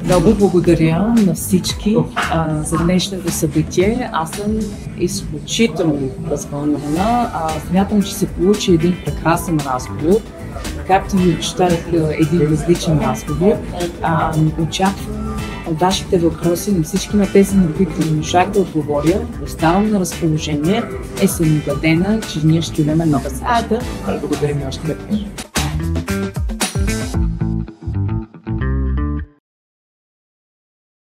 Много благодаря на всички за днешното събитие. Аз съм изключително развълнена. Смятам, че се получи един прекрасен разговор. Както ви обещах, един различен разговор. Очаквам от вашите въпроси на всички на тези, на които не можах да отговоря. Оставам на разположение и съм убедена, че ние ще имаме нова среща. Благодаря ми още веднъж.